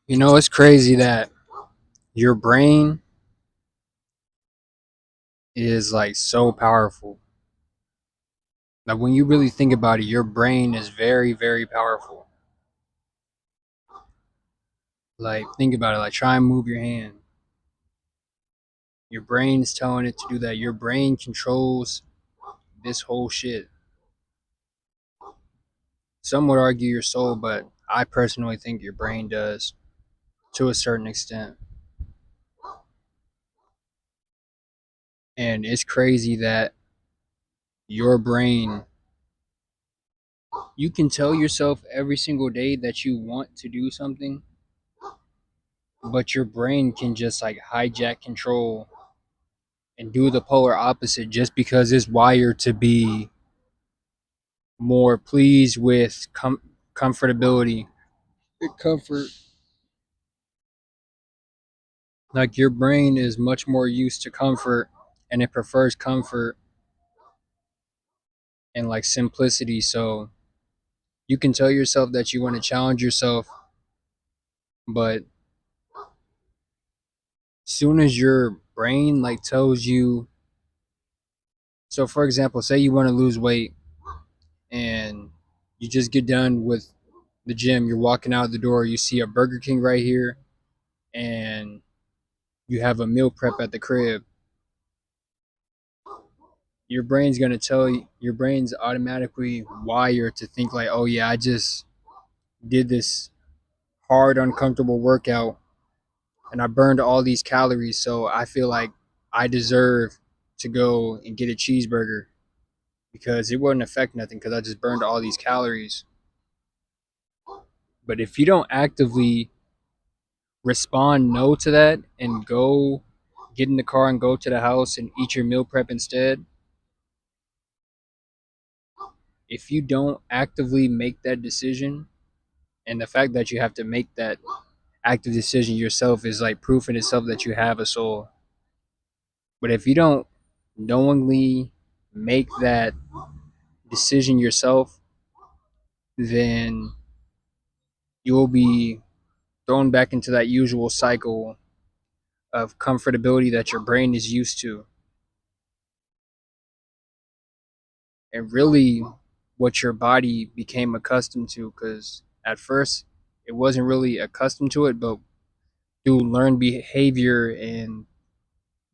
You know, it's crazy that your brain is like so powerful. Like when you really think about it, your brain is very, very powerful. Like think about it. Like try and move your hand. Your brain is telling it to do that. Your brain controls this whole shit. Some would argue your soul, but I personally think your brain does to a certain extent. And it's crazy that your brain, you can tell yourself every single day that you want to do something, but your brain can just like hijack control and do the polar opposite just because it's wired to be more pleased with comfortability, comfort. Like your brain is much more used to comfort, and it prefers comfort and like simplicity. So you can tell yourself that you want to challenge yourself, but soon as your brain like tells you, so for example, say you want to lose weight and you just get done with the gym, you're walking out the door, you see a Burger King right here, and you have a meal prep at the crib. Your brain's gonna tell you, your brain's automatically wired to think like, oh yeah, I just did this hard, uncomfortable workout and I burned all these calories, so I feel like I deserve to go and get a cheeseburger because it wouldn't affect nothing because I just burned all these calories. But if you don't actively respond no to that and go get in the car and go to the house and eat your meal prep instead, if you don't actively make that decision, and the fact that you have to make that active decision yourself is like proof in itself that you have a soul. But if you don't knowingly make that decision yourself, then you will be thrown back into that usual cycle of comfortability that your brain is used to. And really what your body became accustomed to, because at first it wasn't really accustomed to it, but through learned behavior and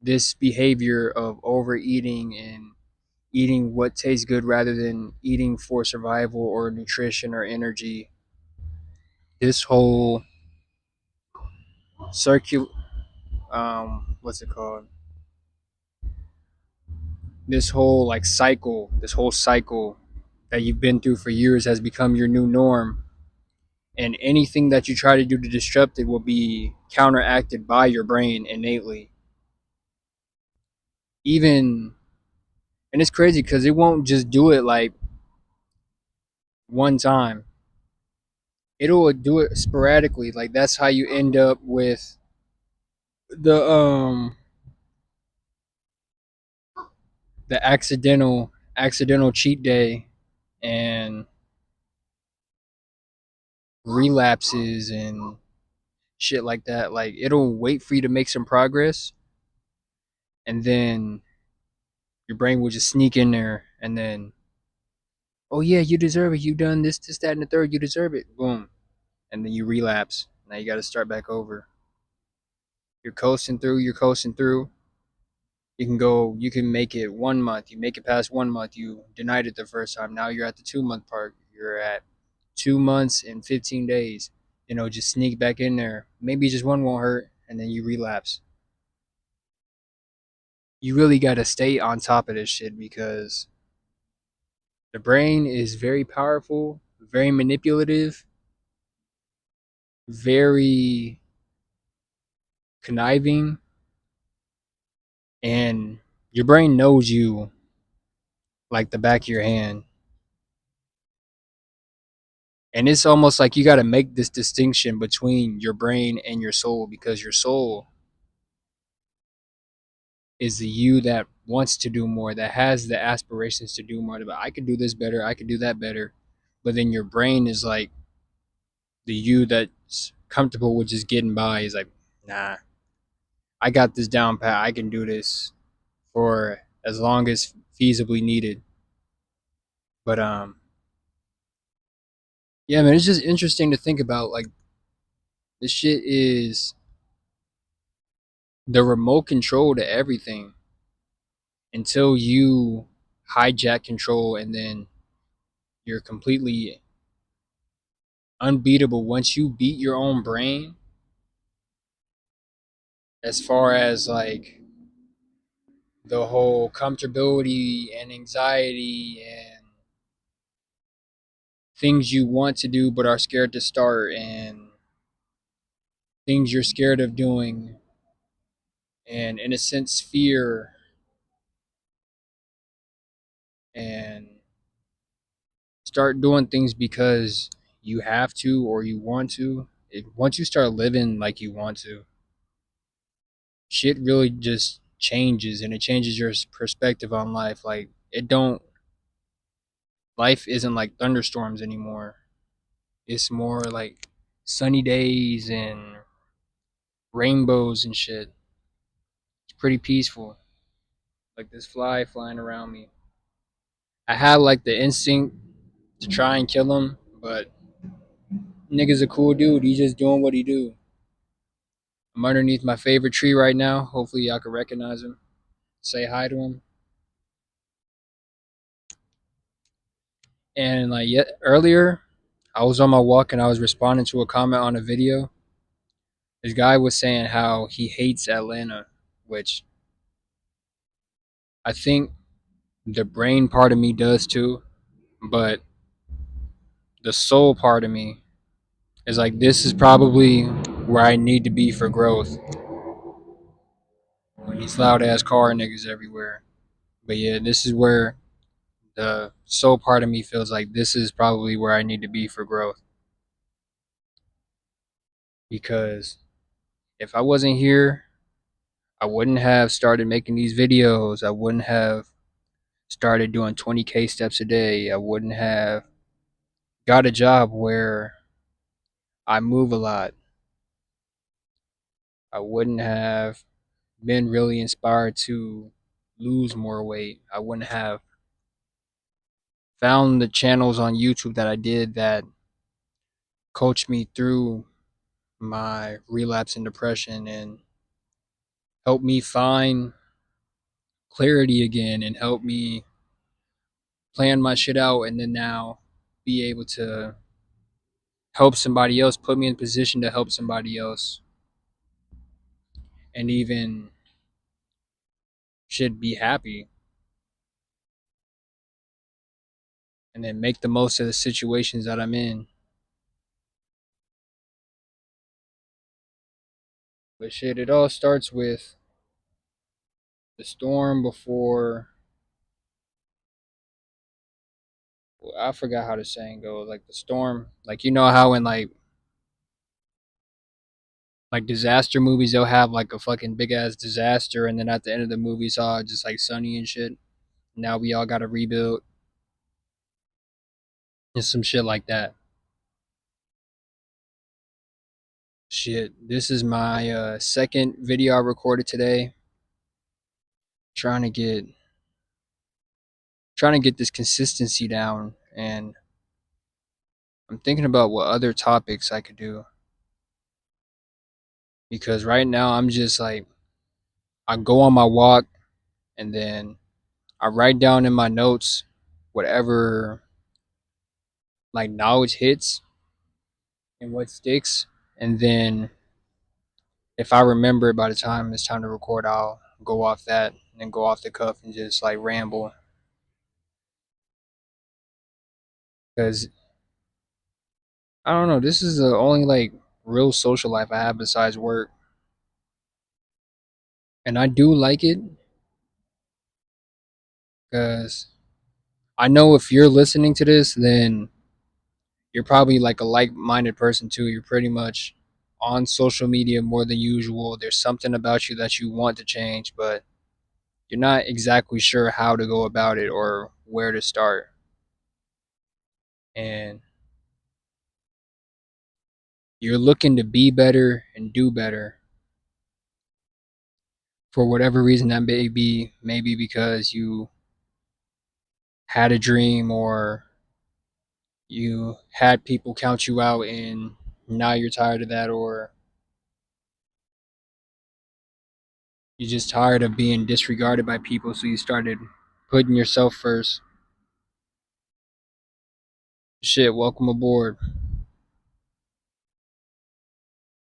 this behavior of overeating and eating what tastes good rather than eating for survival or nutrition or energy, this whole circular, what's it called, this whole like cycle, this whole cycle that you've been through for years has become your new norm, and anything that you try to do to disrupt it will be counteracted by your brain innately. Even, and it's crazy because it won't just do it like one time, it'll do it sporadically. Like that's how you end up with the the accidental cheat day and relapses and shit like that. Like it'll wait for you to make some progress, and then your brain will just sneak in there and then, oh yeah, you deserve it, you done this that and the third, you deserve it, boom, and then you relapse. Now you got to start back over. You're coasting through. You can go, you can make it 1 month, you make it past 1 month, you denied it the first time, now you're at the 2 month part, you're at 2 months and 15 days, just sneak back in there, maybe just one won't hurt, and then you relapse. You really got to stay on top of this shit because the brain is very powerful, very manipulative, very conniving, and your brain knows you like the back of your hand. And it's almost like you got to make this distinction between your brain and your soul, because your soul is the you that wants to do more, that has the aspirations to do more. But I could do this better, I could do that better. But then your brain is like the you that's comfortable with just getting by. He's like, nah, I got this down pat. I can do this for as long as feasibly needed. But yeah, man, it's just interesting to think about. Like this shit is the remote control to everything until you hijack control, and then you're completely unbeatable once you beat your own brain as far as like the whole comfortability and anxiety and things you want to do but are scared to start, and things you're scared of doing, and in a sense fear, and start doing things because you have to or you want to. Once you start living like you want to, shit really just changes, and it changes your perspective on life. Like it don't life isn't like thunderstorms anymore. It's more like sunny days and rainbows and shit. It's pretty peaceful. Like this fly flying around me. I had like the instinct to try and kill him, but nigga's a cool dude. He's just doing what he do. I'm underneath my favorite tree right now. Hopefully y'all can recognize him. Say hi to him. And like yet earlier, I was on my walk and I was responding to a comment on a video. This guy was saying how he hates Atlanta, which I think the brain part of me does too, but the soul part of me is like, this is probably where I need to be for growth. When these loud ass car niggas everywhere. But yeah, this is where the soul part of me feels like this is probably where I need to be for growth. Because if I wasn't here, I wouldn't have started making these videos. I wouldn't have started doing 20K steps a day. I wouldn't have got a job where I move a lot. I wouldn't have been really inspired to lose more weight. I wouldn't have found the channels on YouTube that I did that coached me through my relapse and depression and helped me find clarity again and helped me plan my shit out, and then now be able to help somebody else, put me in a position to help somebody else, and even should be happy, and then make the most of the situations that I'm in. But shit, it all starts with the storm before. Well, I forgot how the saying goes. Like the storm, like you know how in like disaster movies they'll have like a fucking big ass disaster, and then at the end of the movie it's all just like sunny and shit. Now we all got to rebuild and some shit like that. Shit, this is my second video I recorded today. Trying to get trying to get this consistency down, and I'm thinking about what other topics I could do, because right now I'm just like, I go on my walk and then I write down in my notes whatever like knowledge hits and what sticks, and then if I remember it by the time it's time to record, I'll go off that and then go off the cuff and just like ramble. Because I don't know, this is the only like real social life I have besides work, and I do like it because I know if you're listening to this, then you're probably like a like-minded person too. You're pretty much on social media more than usual. There's something about you that you want to change, but you're not exactly sure how to go about it or where to start. And You're looking to be better and do better for whatever reason that may be. Maybe because you had a dream, or you had people count you out and now you're tired of that, or you're just tired of being disregarded by people, so you started putting yourself first. Shit, welcome aboard.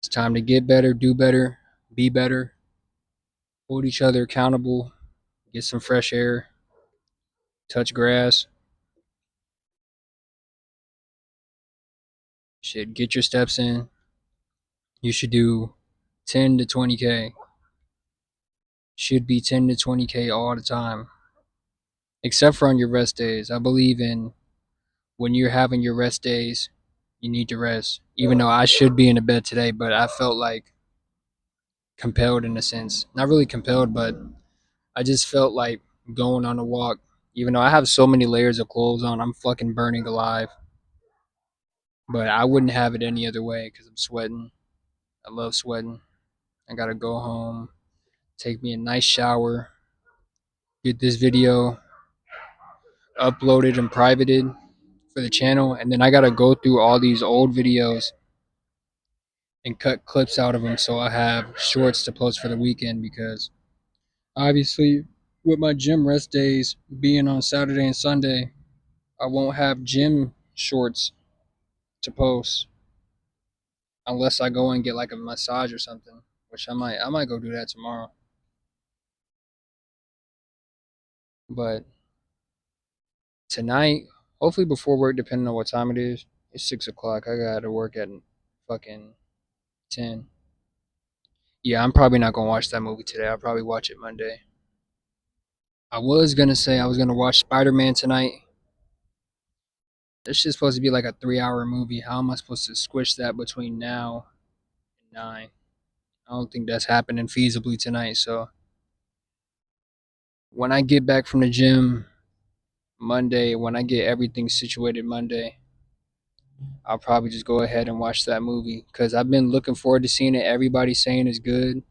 It's time to get better, do better, be better, hold each other accountable, get some fresh air, touch grass. Shit, get your steps in. You should do 10 to 20K. Should be 10 to 20K all the time, except for on your rest days. I believe in when you're having your rest days, you need to rest. Even though I should be in the bed today, but I felt like compelled in a sense. Not really compelled, but I just felt like going on a walk. Even though I have so many layers of clothes on, I'm fucking burning alive. But I wouldn't have it any other way because I'm sweating. I love sweating. I gotta go home, take me a nice shower, get this video uploaded and privated for the channel, and then I gotta go through all these old videos and cut clips out of them so I have shorts to post for the weekend, because obviously with my gym rest days being on Saturday and Sunday, I won't have gym shorts to post unless I go and get like a massage or something, which I might go do that tomorrow. But tonight, hopefully before work, depending on what time it is, it's 6 o'clock. I gotta work at fucking 10. Yeah, I'm probably not gonna watch that movie today. I'll probably watch it Monday. I was gonna say I was gonna watch Spider-Man tonight. This shit's supposed to be like a 3 hour movie. How am I supposed to squish that between now and 9? I don't think that's happening feasibly tonight. So when I get back from the gym Monday, when I get everything situated Monday, I'll probably just go ahead and watch that movie because I've been looking forward to seeing it. Everybody's saying it's good,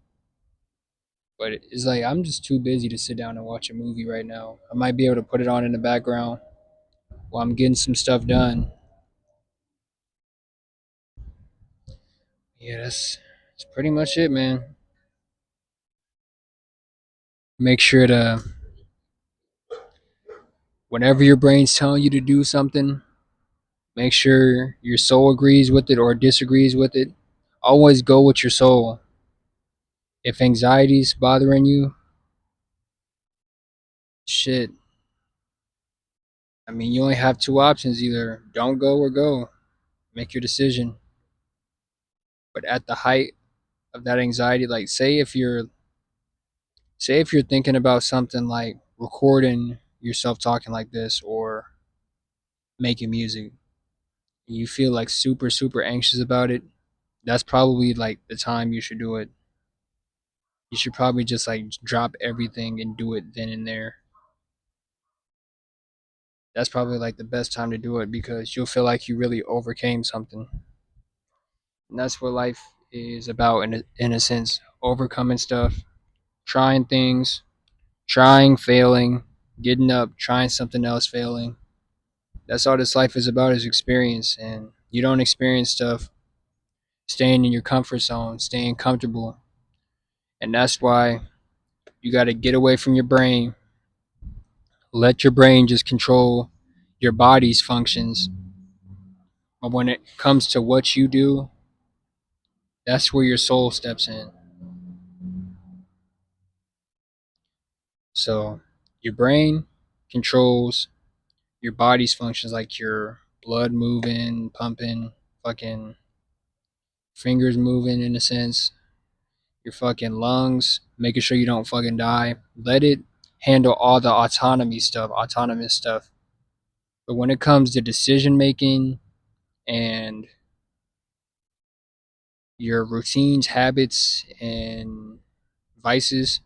but it's like I'm just too busy to sit down and watch a movie right now. I might be able to put it on in the background while I'm getting some stuff done. Yeah, that's pretty much it, man. Make sure to, whenever your brain's telling you to do something, make sure your soul agrees with it or disagrees with it. Always go with your soul. If anxiety's bothering you, shit. I mean, you only have two options: either don't go or go. Make your decision. But at the height of that anxiety, like say if you're thinking about something like recording yourself talking like this or making music, you feel like super super anxious about it, that's probably like the time you should do it. You should probably just like drop everything and do it then and there. That's probably like the best time to do it because you'll feel like you really overcame something. And that's what life is about in a sense: overcoming stuff, trying things, trying, failing, getting up, trying something else, failing. That's all this life is about, is experience. And you don't experience stuff staying in your comfort zone, staying comfortable. And that's why you got to get away from your brain. Let your brain just control your body's functions. But when it comes to what you do, that's where your soul steps in. So your brain controls your body's functions, like your blood moving, pumping, fucking fingers moving in a sense, your fucking lungs, making sure you don't fucking die. Let it handle all the autonomous stuff. But when it comes to decision making and your routines, habits, and vices,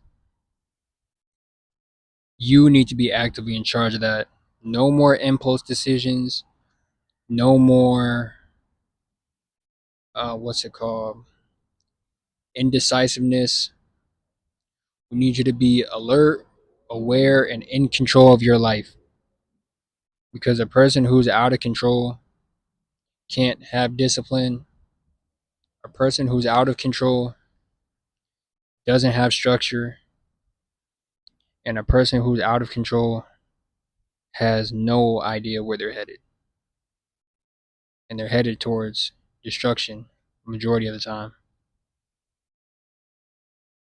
you need to be actively in charge of that. No more impulse decisions. No more what's it called? Indecisiveness. We need you to be alert, aware, and in control of your life. Because a person who's out of control can't have discipline. A person who's out of control doesn't have structure. And a person who's out of control has no idea where they're headed. And they're headed towards destruction majority of the time.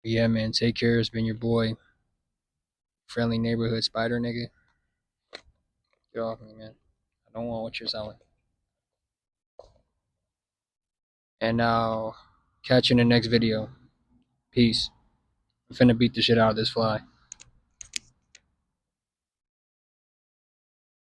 But yeah, man, take care. It's been your boy, friendly neighborhood spider nigga. Get off me, man. I don't want what you're selling. And I'll catch you in the next video. Peace. I'm finna beat the shit out of this fly.